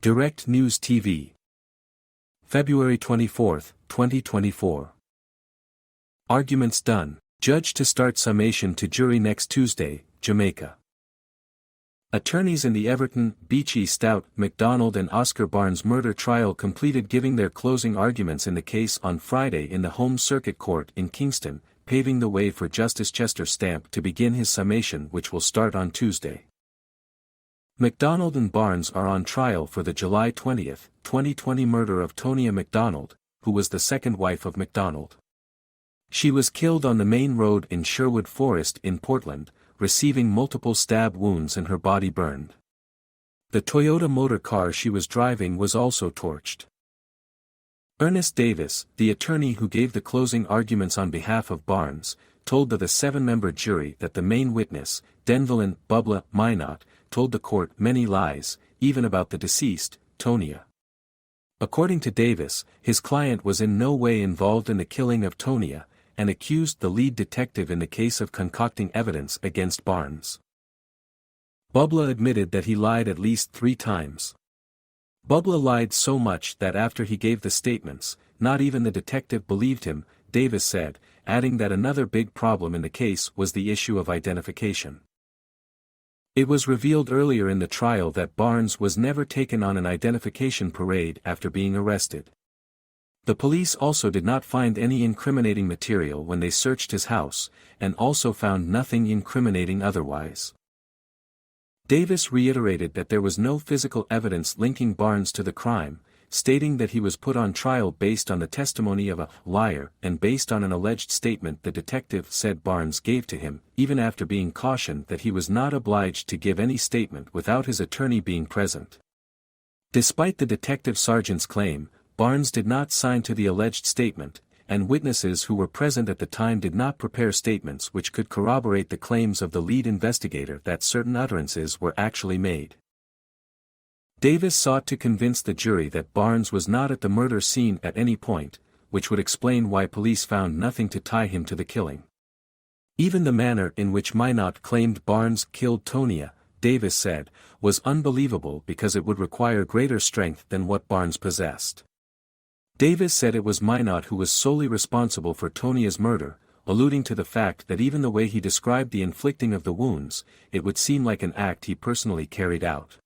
Direct News TV. February 24, 2024. Arguments done. Judge to start summation to jury next Tuesday, Jamaica. Attorneys in the Everton, Beachy Stout, MacDonald and Oscar Barnes murder trial completed giving their closing arguments in the case on Friday in the Home Circuit Court in Kingston, paving the way for Justice Chester Stamp to begin his summation, which will start on Tuesday. MacDonald and Barnes are on trial for the July 20, 2020 murder of Tonia MacDonald, who was the second wife of MacDonald. She was killed on the main road in Sherwood Forest in Portland, receiving multiple stab wounds and her body burned. The Toyota motor car she was driving was also torched. Ernest Davis, the attorney who gave the closing arguments on behalf of Barnes, told the seven-member jury that the main witness, Denvelin Bubba Minot, told the court many lies, even about the deceased, Tonia. According to Davis, his client was in no way involved in the killing of Tonia, and accused the lead detective in the case of concocting evidence against Barnes. Bubba admitted that he lied at least 3 times. Bubba lied so much that after he gave the statements, not even the detective believed him, Davis said, adding that another big problem in the case was the issue of identification. It was revealed earlier in the trial that Barnes was never taken on an identification parade after being arrested. The police also did not find any incriminating material when they searched his house, and also found nothing incriminating otherwise. Davis reiterated that there was no physical evidence linking Barnes to the crime, stating that he was put on trial based on the testimony of a liar and based on an alleged statement the detective said Barnes gave to him, even after being cautioned that he was not obliged to give any statement without his attorney being present. Despite the detective sergeant's claim, Barnes did not sign to the alleged statement, and witnesses who were present at the time did not prepare statements which could corroborate the claims of the lead investigator that certain utterances were actually made. Davis sought to convince the jury that Barnes was not at the murder scene at any point, which would explain why police found nothing to tie him to the killing. Even the manner in which Minot claimed Barnes killed Tonia, Davis said, was unbelievable because it would require greater strength than what Barnes possessed. Davis said it was Minot who was solely responsible for Tonia's murder, alluding to the fact that even the way he described the inflicting of the wounds, it would seem like an act he personally carried out.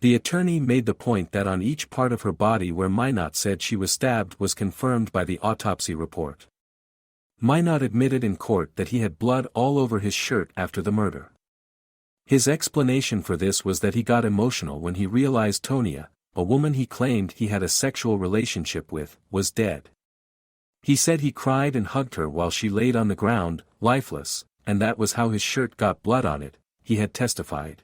The attorney made the point that on each part of her body where Minot said she was stabbed was confirmed by the autopsy report. Minot admitted in court that he had blood all over his shirt after the murder. His explanation for this was that he got emotional when he realized Tonia, a woman he claimed he had a sexual relationship with, was dead. He said he cried and hugged her while she laid on the ground, lifeless, and that was how his shirt got blood on it, he had testified.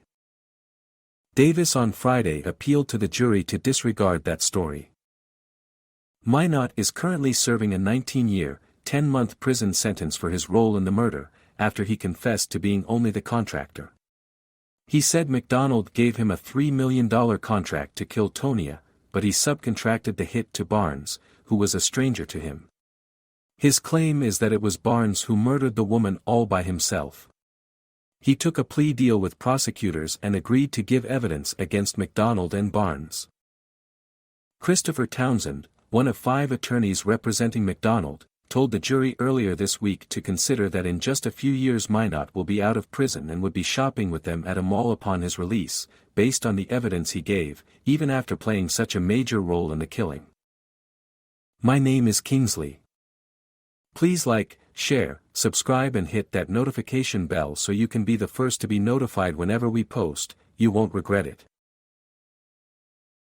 Davis on Friday appealed to the jury to disregard that story. Minot is currently serving a 19-year, 10-month prison sentence for his role in the murder, after he confessed to being only the contractor. He said MacDonald gave him a $3 million contract to kill Tonia, but he subcontracted the hit to Barnes, who was a stranger to him. His claim is that it was Barnes who murdered the woman all by himself. He took a plea deal with prosecutors and agreed to give evidence against MacDonald and Barnes. Christopher Townsend, one of 5 attorneys representing MacDonald, told the jury earlier this week to consider that in just a few years Minot will be out of prison and would be shopping with them at a mall upon his release, based on the evidence he gave, even after playing such a major role in the killing. My name is Kingsley. Please like, share, subscribe and hit that notification bell so you can be the first to be notified whenever we post. You won't regret it.